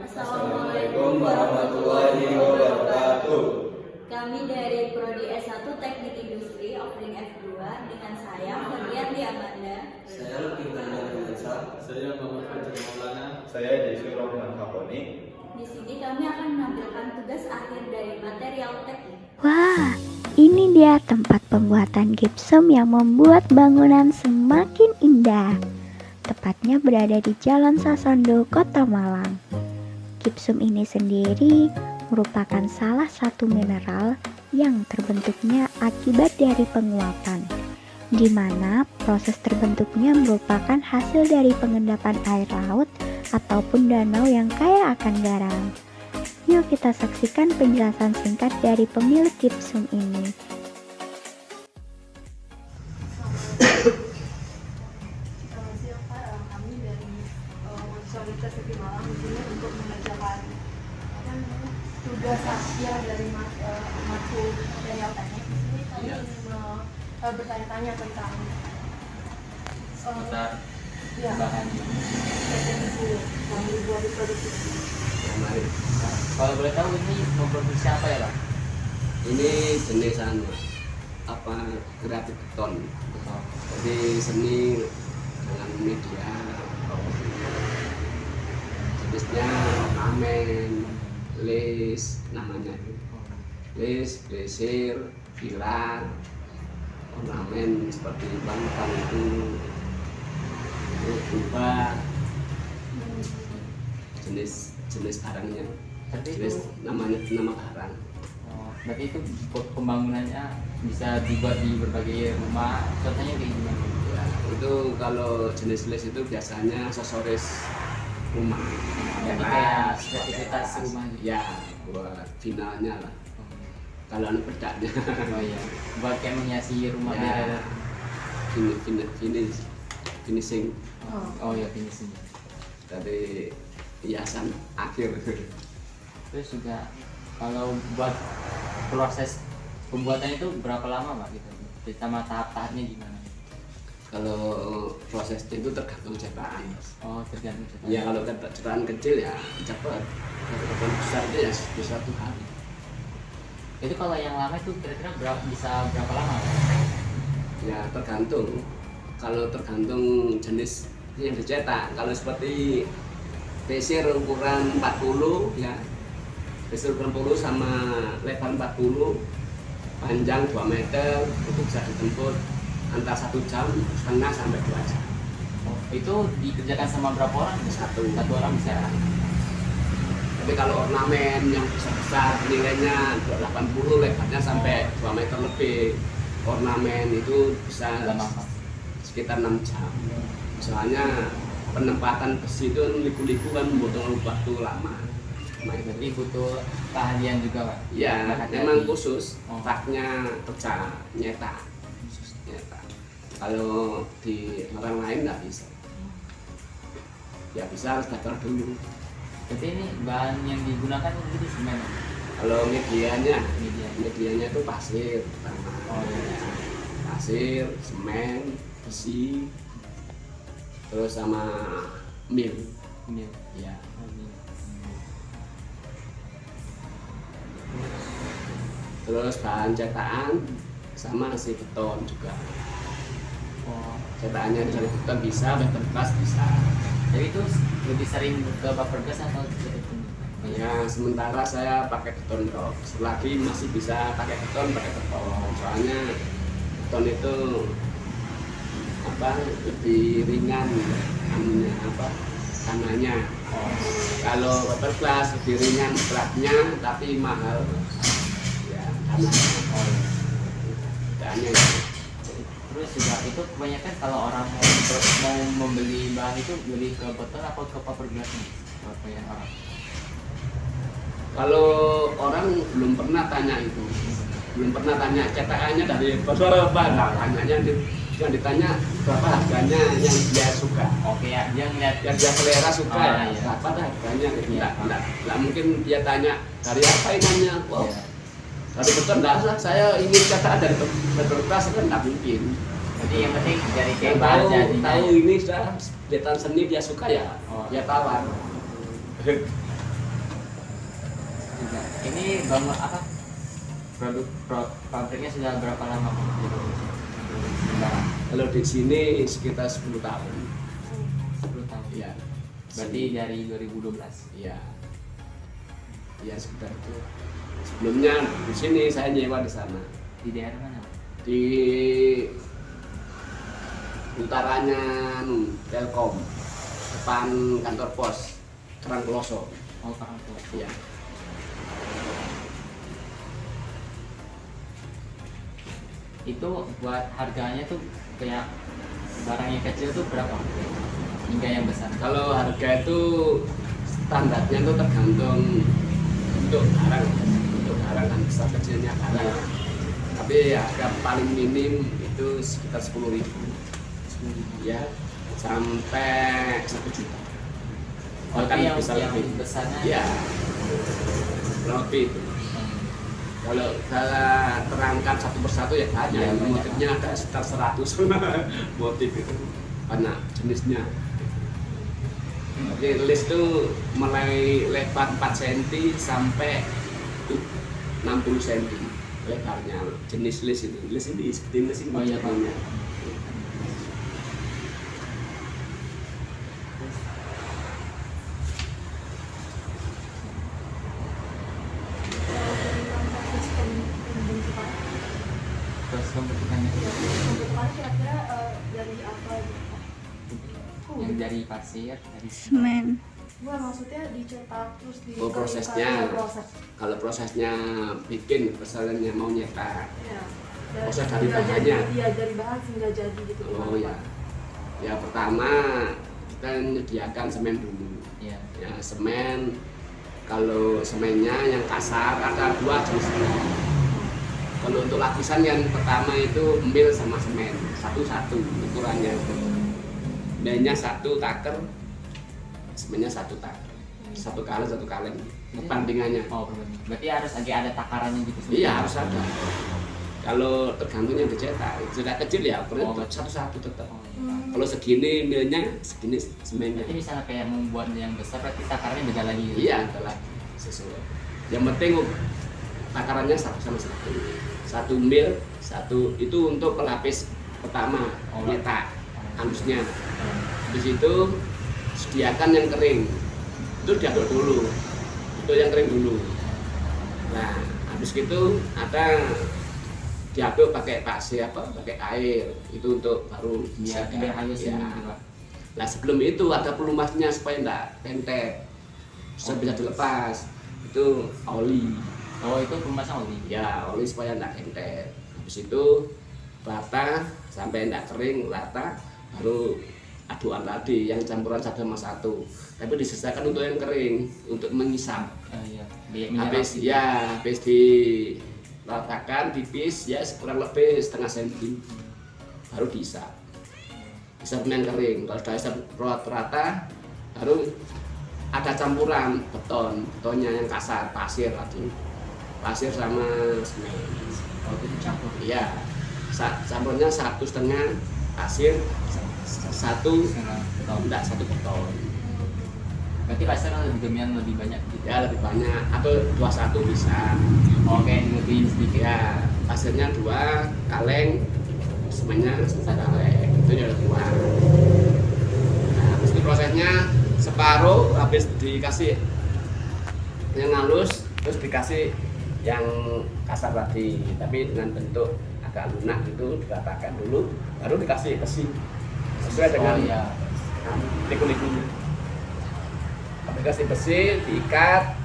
Assalamualaikum warahmatullahi wabarakatuh. Kami dari Prodi S1 Teknik Industri Offering F2 dengan saya Ferdianti Amanda. Saya Lutfi Mansa. Saya Muhammad Fajar Maulana. Saya Jesse Rohman Hakoni. Di sini kami akan menampilkan tugas akhir dari material teknik. Wah, ini dia tempat pembuatan gipsum yang membuat bangunan semakin indah. Tepatnya berada di Jalan Sasondo, Kota Malang. Gipsum ini sendiri merupakan salah satu mineral yang terbentuknya akibat dari penguapan, di mana proses terbentuknya merupakan hasil dari pengendapan air laut ataupun danau yang kaya akan garam. Yuk kita saksikan penjelasan singkat dari pemilik gipsum ini. Kami dari Universitas Negeri Malang di sini untuk mengerjakan tugas akhir dari matkul material teknik. Di sini kami ingin bertanya-tanya tentang Seputar bahan teknisi yang dibuat di produksi. Kalau boleh tahu ini memproduksi apa ya, Pak? Ini jenis grafik beton. Jadi seni dengan media jenisnya ornamen, lace namanya, lace, bresir, pilar, ornamen seperti bangkang itu berubah jenis barangnya, jenis nama barang. Berarti itu pembangunannya bisa dibuat di berbagai rumah. Contohnya kayak gimana? Ya, itu kalau jenis lace itu biasanya aksesoris rumah. Jadi kayak kreativitas rumah gitu. Ya, buat finalnya lah. Kalau anu pedaknya. Oh iya, buat kayak menghiasi rumah Ya, biar finishing oh iya finishing. dari hiasan akhir. Terus juga kalau buat proses pembuatan itu berapa lama, Pak, gitu? Sama tahap-tahapnya gimana? Kalau proses itu tergantung cetakan. Oh, tergantung cetakan. Ya kalau cetakan kecil ya cepat. Kalau cetakan besar itu ya bisa 1 hari. Itu kalau yang lama itu kira-kira bisa berapa lama, Pak? Ya tergantung. Kalau tergantung jenis yang dicetak. Kalau seperti pesir ukuran 40 ya. Pesir ukuran 40 sama lebar 40, panjang 2 meter, itu bisa ditempuh antara 1 jam setengah sampai 2 jam. Oh, itu dikerjakan sama berapa orang? Satu orang bisa. Tapi kalau ornamen yang besar-besar nilainya 80, lebarnya sampai 2 meter lebih. Ornamen itu bisa Lama, Pak? sekitar 6 jam. Soalnya penempatan besi itu liku-liku kan membutuhkan waktu lama. Berarti butuh keahlian juga, Pak? Ya, Hati-hati. memang khusus Oh. taknya kerja nyetak. Khusus nyetak. Kalau di orang lain nggak bisa. Ya bisa harus belajar dulu. Berarti ini bahan yang digunakan itu semen. Kalau medianya Media. itu pasir pertama. Oh iya. Pasir, semen, besi, terus sama mil. Ini. Ya. Terus bahan cetakan sama si beton juga. Oh. Cetakannya dari beton bisa, beton gas bisa. Jadi itu lebih sering ke buffer gas atau ke beton? Ya sementara saya pakai beton tok. Selagi masih bisa pakai beton. Soalnya beton itu lebih ringan tanahnya. Kalau buffer gas lebih ringan beratnya tapi mahal. Ya tanahnya. Tanahnya. Terus juga itu kebanyakan kalau orang mau membeli bahan itu beli ke beton atau ke buffer gas nih? Kebanyakan orang. Kalau orang belum pernah tanya itu, belum pernah tanya cetakannya dari berapa, nah tanyanya yang ditanya berapa harganya yang dia suka. Oke ya, dia ngeliat Yang dia selera suka ya, iya. berapa dah harganya gitu. Iya. Nggak mungkin dia tanya dari apa ininya, wow, Iya. dari beton nggak usah, saya ingin cetakan dari beton keras kan nggak mungkin. Jadi yang penting dari Yang kayak bahan tahu jadi ini sudah kelihatan seni dia suka ya, Oh. dia tawar. juga. Ini bangun apa? Pabriknya sudah berapa lama diproduksi? Kalau di sini sekitar 10 tahun. 10 tahun. Iya. Berarti dari 2012. Iya. Iya sekitar itu. Sebelumnya di sini saya nyewa di sana. Di daerah mana? Di utaranya Telkom, depan kantor pos Karangploso. Oh, Karangploso. Iya. Itu buat harganya tuh kayak barang yang kecil tuh berapa? Hingga yang besar. Kalau harga itu standarnya itu tergantung untuk barang kan besar kecilnya barang. Tapi harga paling minim itu sekitar 10.000 ya sampai 1 juta. Oh, Bahkan itu bisa yang lebih. besarnya? Ya, lebih itu. Kalau saya terangkan satu persatu ya banyak, Ya, banyak. motifnya ada sekitar 100 motif itu, banyak jenisnya. Jadi list itu mulai lebar 4 cm sampai 60 cm lebarnya. Jenis list ini seperti list ini. Oh iya, Pak. motifnya. Terus pembentukannya Ya, pembentukannya kira-kira dari apa gitu? yang dari pasir, dari Semen. Gua maksudnya dicetak terus di Oh, prosesnya. proses. Kalau prosesnya bikin, misalnya mau nyetak. Ya. Proses dari hingga bahannya. jadi- Iya, dari bahan hingga jadi gitu. Oh ya, ya pertama kita menyediakan semen dulu. ya. Ya semen, kalau semennya yang kasar ada 2 jenis semen. Kalau untuk lapisan yang pertama itu mil sama semen, satu-satu ukurannya. Milnya 1 taker, semennya 1 taker, 1 kaleng. Perbandingannya. Oh, berarti harus ada takarannya gitu. Iya harus ada. Kalau tergantung yang dicetak, sudah kecil ya perlu Oh, betul. satu-satu tetap. Oh, Hmm. Kalau segini milnya, segini semennya. berarti misalnya kayak membuat yang besar berarti takarannya beda lagi gitu. Iya, telah sesuai. Yang penting takarannya 1 sama 1. 1 mil, 1 itu untuk pelapis pertama, Oh, nyetak halusnya. Hmm. Habis itu sediakan yang kering. Itu diaduk dulu. Itu yang kering dulu. Nah, habis itu ada diaduk pakai pasir pakai air. Itu untuk baru Biar biar halus ya. gitu, Pak. Nah sebelum itu ada pelumasnya supaya enggak pentek, bisa dilepas. Itu oli, Oh, itu pemasang oli. ya oli supaya enggak pentek. Habis itu rata sampai enggak kering rata, baru aduan tadi yang campuran 1 sama 1. Tapi disisihkan untuk yang kering untuk mengisap. Iya. Habis diratakan tipis ya kurang lebih setengah senti, baru diisap. Isap yang kering. Kalau sudah isap rata, baru ada campuran betonnya yang kasar, pasir sama semen. Oh, itu dicampur. Iya, campurnya 1,5 pasir, 1 Setengah beton. enggak 1 beton. Berarti pasir lebih dominan lebih banyak gitu. Ya lebih banyak atau 21 bisa. Oke, lebih sedikit. Ya, pasirnya 2 kaleng, semennya 1 kaleng. Itu ya kuat. Nah, habis itu prosesnya separuh habis dikasih yang halus, terus dikasih yang kasar tadi, tapi dengan bentuk agak lunak itu diratakan dulu, baru dikasih besi sesuai dengan Oh, iya. liku-likunya. Dikasih besi, diikat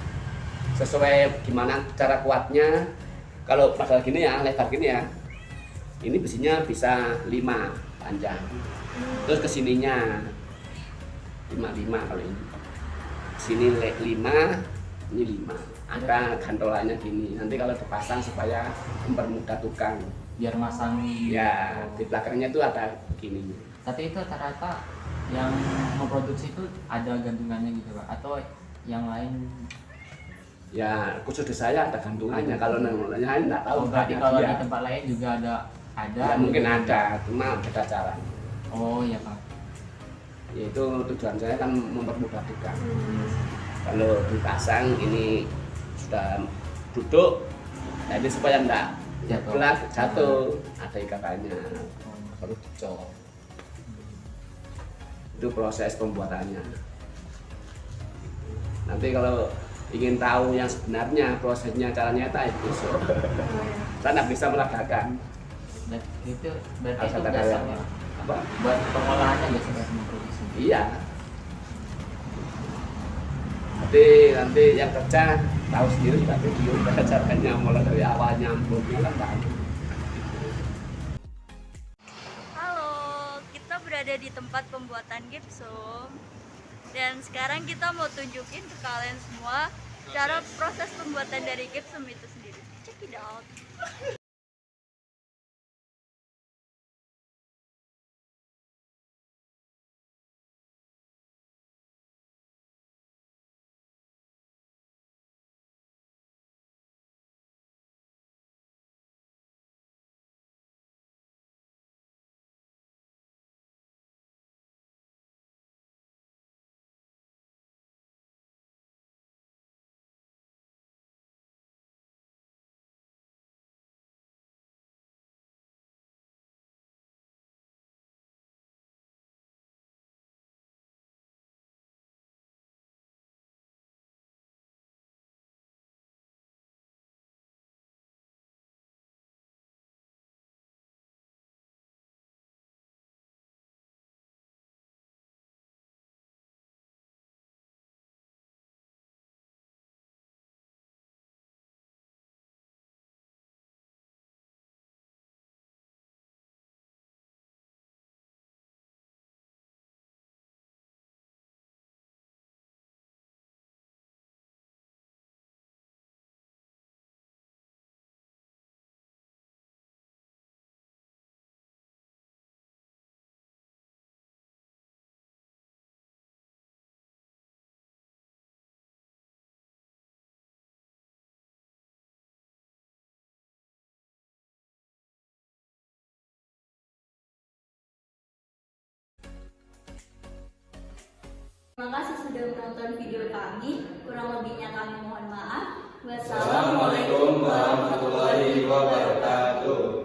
sesuai gimana cara kuatnya. Kalau pasal gini ya, lebar gini ya, ini besinya bisa 5 panjang, terus kesininya 5 kalau ini, sini 5, ini 5. Angka gantolannya gini. Nanti kalau dipasang supaya mempermudah tukang. Biar masang. Ya, di belakangnya itu ada gini. Tapi itu rata-rata yang memproduksi itu ada gantungannya gitu, Pak, atau yang lain? Ya, khusus di saya ada gantungannya. Kalau lainnya nggak tahu. Oh, berarti banyak kalau dia. di tempat lain juga ada Ya, mungkin ada, cuma beda cara. Oh iya, Pak. Yaitu tujuan saya kan mempermudah tukang. Kalau dipasang ini sudah duduk, nah ini supaya enggak Jatuh. jatuh, ada ikatannya, baru dicor. Itu proses pembuatannya. Nanti kalau ingin tahu yang sebenarnya prosesnya cara nyata itu saya nggak bisa meragakan. Dan itu berarti Harus itu ada dasarnya karyawan. Apa? buat pengolahannya biasanya sama produksi. Iya. Nanti yang kerja tahu sendiri juga video caranya mulai dari awalnya nyambungnya kan tahu. Halo, kita berada di tempat pembuatan gipsum dan sekarang kita mau tunjukin ke kalian semua cara proses pembuatan dari gipsum itu sendiri. Check it out. Terima kasih sudah menonton video kami. Kurang lebihnya kami mohon maaf. Wassalamualaikum Assalamualaikum warahmatullahi wabarakatuh.